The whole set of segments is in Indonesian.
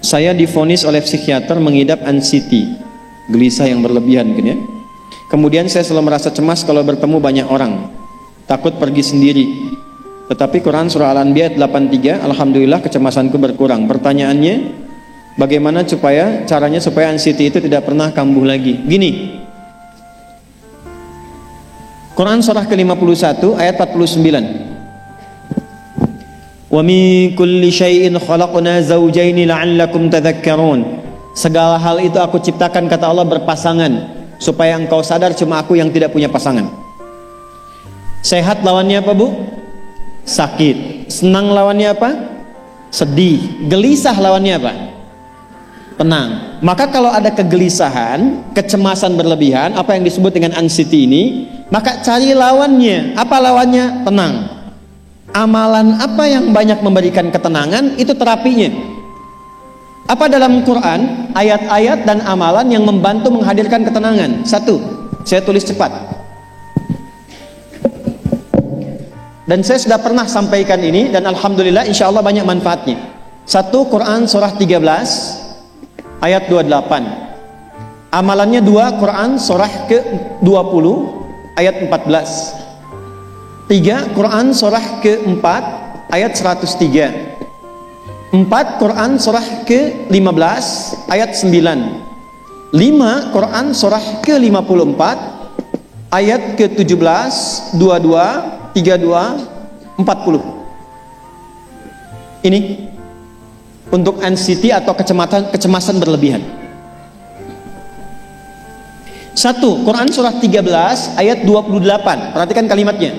Saya divonis oleh psikiater mengidap anxiety, gelisah yang berlebihan kan ya. Kemudian saya selalu merasa cemas kalau bertemu banyak orang, takut pergi sendiri. Tetapi Quran surah Al-Anbiya 83, alhamdulillah kecemasanku berkurang. Pertanyaannya, bagaimana caranya supaya anxiety itu tidak pernah kambuh lagi? Gini, Quran surah ke-51 ayat 49. Wa min kulli syai'in khalaqna zawjaini la'allakum tadhakkarun. Segala hal itu aku ciptakan, kata Allah, berpasangan supaya engkau sadar cuma aku yang tidak punya pasangan. Sehat lawannya apa, Bu? Sakit. Senang lawannya apa? Sedih. Gelisah lawannya apa? Tenang. Maka kalau ada kegelisahan, kecemasan berlebihan, apa yang disebut dengan anxiety ini, maka cari lawannya. Apa lawannya? Tenang. Amalan apa yang banyak memberikan ketenangan, itu terapinya. Apa dalam Quran ayat-ayat dan amalan yang membantu menghadirkan ketenangan? Satu, saya tulis cepat. Dan saya sudah pernah sampaikan ini dan alhamdulillah insya Allah banyak manfaatnya. Satu, Quran surah 13 ayat 28. Amalannya dua, Quran surah ke-20 ayat 14. 3, Quran surah ke-4 ayat 103. 4, Quran surah ke-15 ayat 9. 5, Quran surah ke-54 ayat ke-17, 22, 32, 40. Ini untuk anxiety atau kecemasan berlebihan. 1, Quran surah 13 ayat 28. Perhatikan kalimatnya.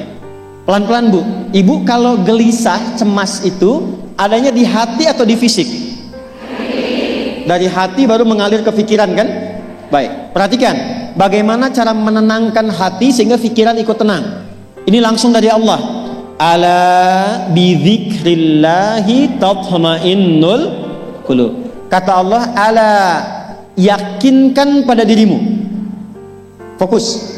Pelan-pelan, Bu. Ibu kalau gelisah, cemas itu adanya di hati atau di fisik? Dari hati baru mengalir ke pikiran kan? Baik, perhatikan bagaimana cara menenangkan hati sehingga pikiran ikut tenang. Ini langsung dari Allah. Ala bidzikrillahi tatma'innul qulub. Kata Allah, ala, yakinkan pada dirimu. Fokus.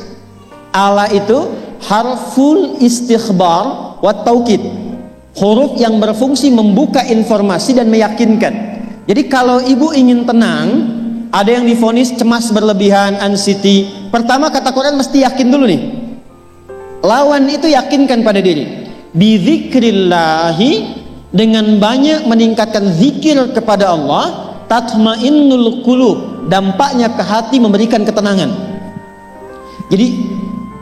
Ala itu harful istikhbar wa taukid, huruf yang berfungsi membuka informasi dan meyakinkan. Jadi kalau ibu ingin tenang, ada yang divonis cemas berlebihan, anxiety, pertama kata Quran mesti yakin dulu nih. Lawan itu yakinkan pada diri. Bidzikrillahi, dengan banyak meningkatkan zikir kepada Allah, tatmainnul qulub, dampaknya ke hati memberikan ketenangan. Jadi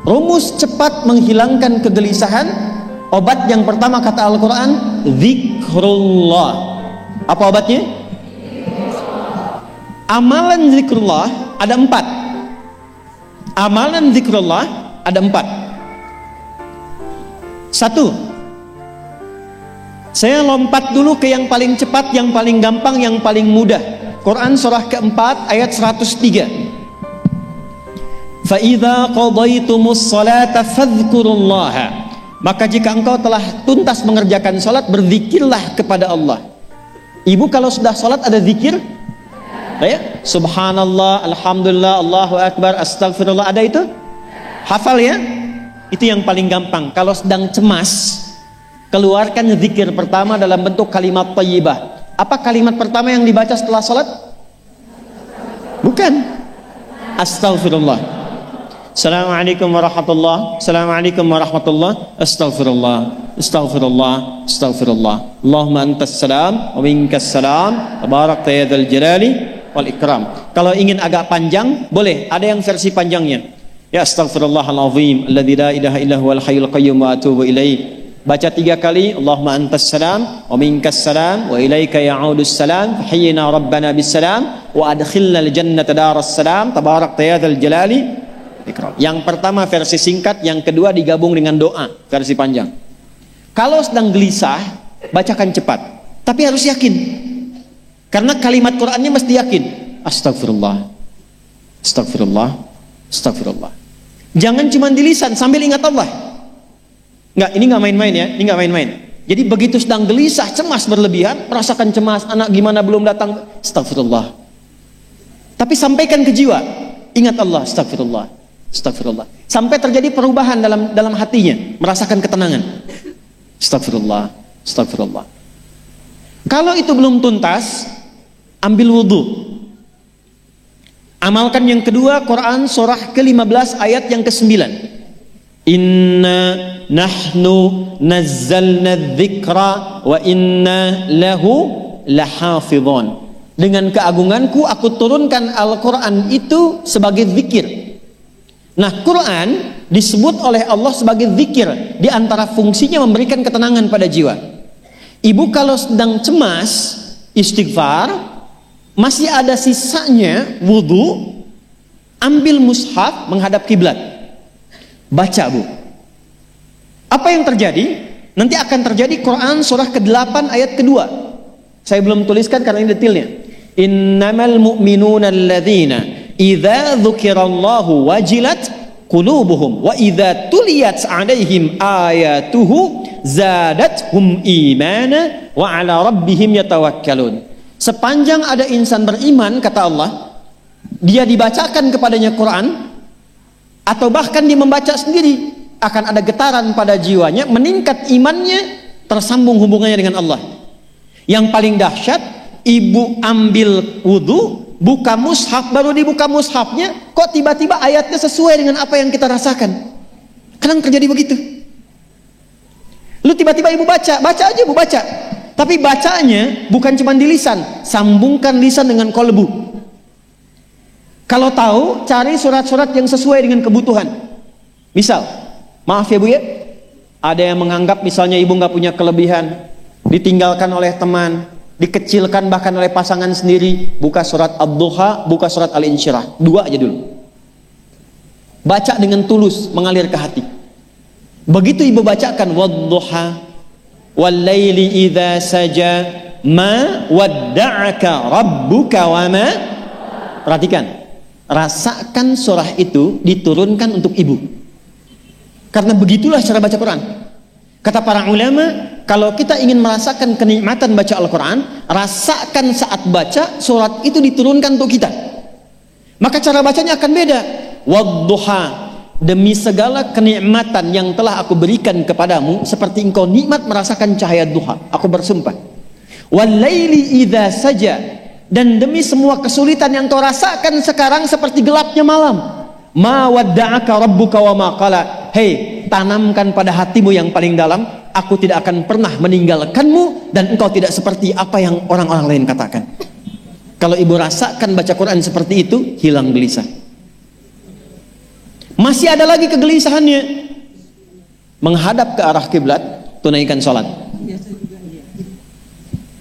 rumus cepat menghilangkan kegelisahan, obat yang pertama kata Al-Quran, zikrullah. Apa obatnya? Amalan zikrullah ada 4. Amalan zikrullah ada 4. 1, saya lompat dulu ke yang paling cepat, yang paling gampang, yang paling mudah. Quran surah ke-4 ayat 103. فَإِذَا قَضَيْتُمُ الصَّلَاةَ فَاذْكُرُوا اللَّهَ. Maka jika engkau telah tuntas mengerjakan salat, berzikirlah kepada Allah. Ibu kalau sudah salat ada zikir? Ya? Subhanallah, alhamdulillah, Allahu akbar, astagfirullah, ada itu? Hafal ya? Itu yang paling gampang. Kalau sedang cemas, keluarkan zikir pertama dalam bentuk kalimat thayyibah. Apa kalimat pertama yang dibaca setelah salat? Bukan. Astagfirullah. Assalamualaikum warahmatullah. Assalamualaikum warahmatullah. Astaghfirullah. Astaghfirullah. Astaghfirullah. Allahumma antas salam wa minkas salam. Tabarakta ya dzal jalali wal ikram. Kalau ingin agak panjang, boleh. Ada yang versi panjangnya. Ya astaghfirullahalazim alladzi la ilaha illa huwal hayyul qayyum wa atubu ilaih. Baca 3 kali. Allahumma antas salam wa minkas salam wa ilaika ya'udus salam. Fahayyina rabbana bis salam wa adkhilnal jannata daras salam. Tabarakta ya dzal jalali. Yang pertama versi singkat, yang kedua digabung dengan doa versi panjang. Kalau sedang gelisah, bacakan cepat, tapi harus yakin, karena kalimat Qurannya mesti yakin. Astagfirullah, astagfirullah, astagfirullah. Jangan cuma di lisan sambil ingat Allah. Nggak, ini nggak main-main ya, ini nggak main-main. Jadi begitu sedang gelisah, cemas berlebihan, merasakan cemas, anak gimana belum datang, astagfirullah. Tapi sampaikan ke jiwa, ingat Allah, astagfirullah. Astagfirullah. sampai terjadi perubahan dalam hatinya, merasakan ketenangan. Astagfirullah, astagfirullah. Kalau itu belum tuntas, ambil wudu. Amalkan yang kedua, Quran surah ke-15 ayat yang ke-9. Inna nahnu nazzalna dzikra wa inna lahu lahafidhun. Dengan keagunganku aku turunkan Al-Quran itu sebagai zikir. Nah, Quran disebut oleh Allah sebagai zikir. Di antara fungsinya memberikan ketenangan pada jiwa. Ibu kalau sedang cemas, istighfar, masih ada sisanya wudu, ambil mushaf menghadap kiblat, baca bu. Apa yang terjadi? Nanti akan terjadi Quran surah ke-8 ayat kedua. Saya belum tuliskan karena ini detailnya. Innamal mu'minuna alladzina idza dzukirallahu wajilat qulubuhum wa idza tuliyat 'alaihim ayatuhu zadathum imana wa 'ala rabbihim yatawakkalun. Sepanjang ada insan beriman, kata Allah, dia dibacakan kepadanya Quran atau bahkan dia membaca sendiri, akan ada getaran pada jiwanya, meningkat imannya, tersambung hubungannya dengan Allah. Yang paling dahsyat, ibu ambil wudu, buka mushaf, baru dibuka mushafnya, kok tiba-tiba ayatnya sesuai dengan apa yang kita rasakan. Kadang terjadi begitu. Lu tiba-tiba ibu baca aja ibu baca. Tapi bacanya bukan cuma di lisan, sambungkan lisan dengan kolbu. Kalau tahu, cari surat-surat yang sesuai dengan kebutuhan. Misal, maaf ya bu ya, ada yang menganggap misalnya ibu nggak punya kelebihan, ditinggalkan oleh teman, dikecilkan bahkan oleh pasangan sendiri, buka surat Ad-Duha, buka surat Al-Insyirah, 2 aja dulu. Baca dengan tulus, mengalir ke hati. Begitu ibu bacakan Wad-Duha wal-laili idza saja ma wadda'aka rabbuka wa ma. Perhatikan, rasakan surah itu diturunkan untuk ibu. Karena begitulah cara baca Quran. Kata para ulama, kalau kita ingin merasakan kenikmatan baca Al-Quran, rasakan saat baca surat itu diturunkan untuk kita. Maka cara bacanya akan beda. Wadduha, demi segala kenikmatan yang telah aku berikan kepadamu, seperti engkau nikmat merasakan cahaya duha, aku bersumpah. Wal-laili idza saja, dan demi semua kesulitan yang kau rasakan sekarang seperti gelapnya malam. Ma wadda'aka rabbuka wa ma qala. Hei, tanamkan pada hatimu yang paling dalam, aku tidak akan pernah meninggalkanmu dan engkau tidak seperti apa yang orang-orang lain katakan. Kalau ibu rasakan baca Quran seperti itu, hilang gelisah. Masih ada lagi kegelisahannya, menghadap ke arah kiblat, tunaikan sholat.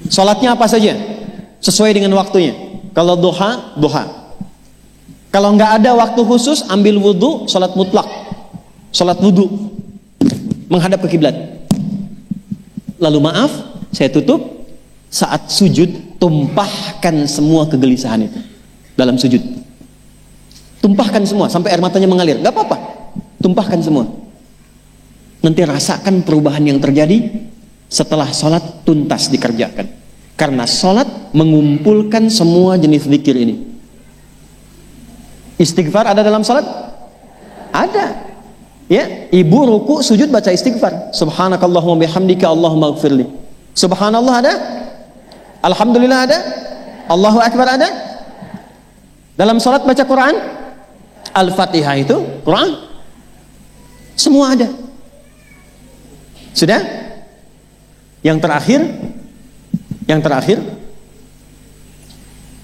Sholatnya apa saja? Sesuai dengan waktunya. Kalau duha, duha. Kalau nggak ada waktu khusus, ambil wudhu, sholat mutlak, sholat wudhu, menghadap ke kiblat. Lalu maaf, saya tutup, saat sujud, tumpahkan semua kegelisahan itu dalam sujud. Tumpahkan semua, sampai air matanya mengalir, nggak apa-apa, tumpahkan semua. Nanti rasakan perubahan yang terjadi setelah sholat tuntas dikerjakan. Karena sholat mengumpulkan semua jenis zikir ini. Istighfar ada dalam salat? Ada. Ya, ibu ruku sujud baca istighfar. Subhanakallahumma bihamdika Allahumma ighfirli. Subhanallah ada? Alhamdulillah ada? Allahu akbar ada? Dalam salat baca Quran? Al-Fatihah itu Quran. Semua ada. Sudah? Yang terakhir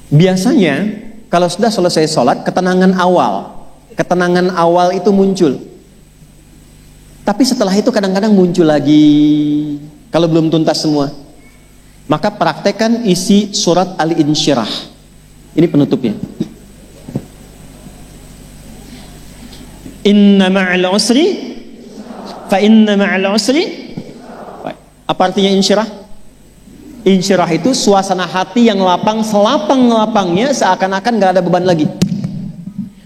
biasanya kalau sudah selesai sholat, ketenangan awal itu muncul. Tapi setelah itu kadang-kadang muncul lagi, kalau belum tuntas semua. Maka praktekkan isi surat Al-Insyirah. Ini penutupnya. Inna ma'al usri fa inna ma'al usri. Apa artinya insyirah? Insyirah itu suasana hati yang lapang, selapang-lapangnya seakan-akan gak ada beban lagi.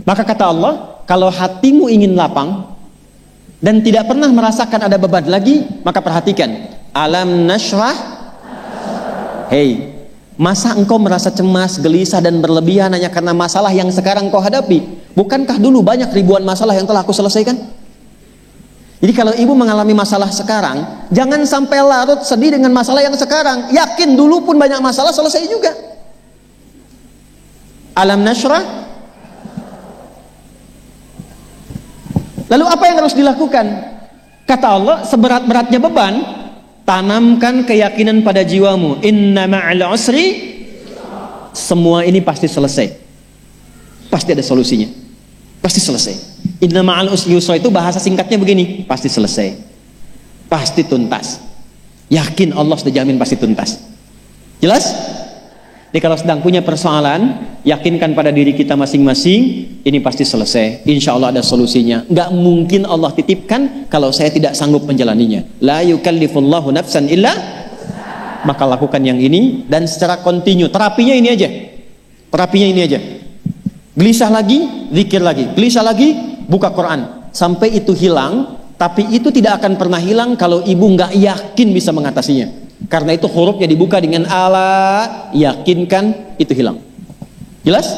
Maka kata Allah, kalau hatimu ingin lapang dan tidak pernah merasakan ada beban lagi, maka perhatikan, alam nashrah. Hei, masa engkau merasa cemas, gelisah dan berlebihan hanya karena masalah yang sekarang kau hadapi? Bukankah dulu banyak ribuan masalah yang telah aku selesaikan? Jadi kalau ibu mengalami masalah sekarang, jangan sampai larut sedih dengan masalah yang sekarang. Yakin dulu pun banyak masalah selesai juga. Alam nashrah. Lalu apa yang harus dilakukan? Kata Allah, seberat-beratnya beban, tanamkan keyakinan pada jiwamu. Inna ma'al usri, semua ini pasti selesai. Pasti ada solusinya. Pasti selesai. Inna ma'al usri yusra itu bahasa singkatnya begini, pasti selesai. Pasti tuntas. Yakin Allah sudah jamin pasti tuntas. Jelas? Jadi kalau sedang punya persoalan, yakinkan pada diri kita masing-masing, ini pasti selesai. Insya Allah ada solusinya. Nggak mungkin Allah titipkan kalau saya tidak sanggup menjalaninya. La yukallifullahu nafsan illa, maka lakukan yang ini dan secara kontinu. Terapinya ini aja. Terapinya ini aja. Gelisah lagi, zikir lagi. Gelisah lagi, buka Quran. Sampai itu hilang, tapi itu tidak akan pernah hilang kalau ibu nggak yakin bisa mengatasinya. Karena itu hurufnya dibuka dengan ala, yakinkan, itu hilang. Jelas?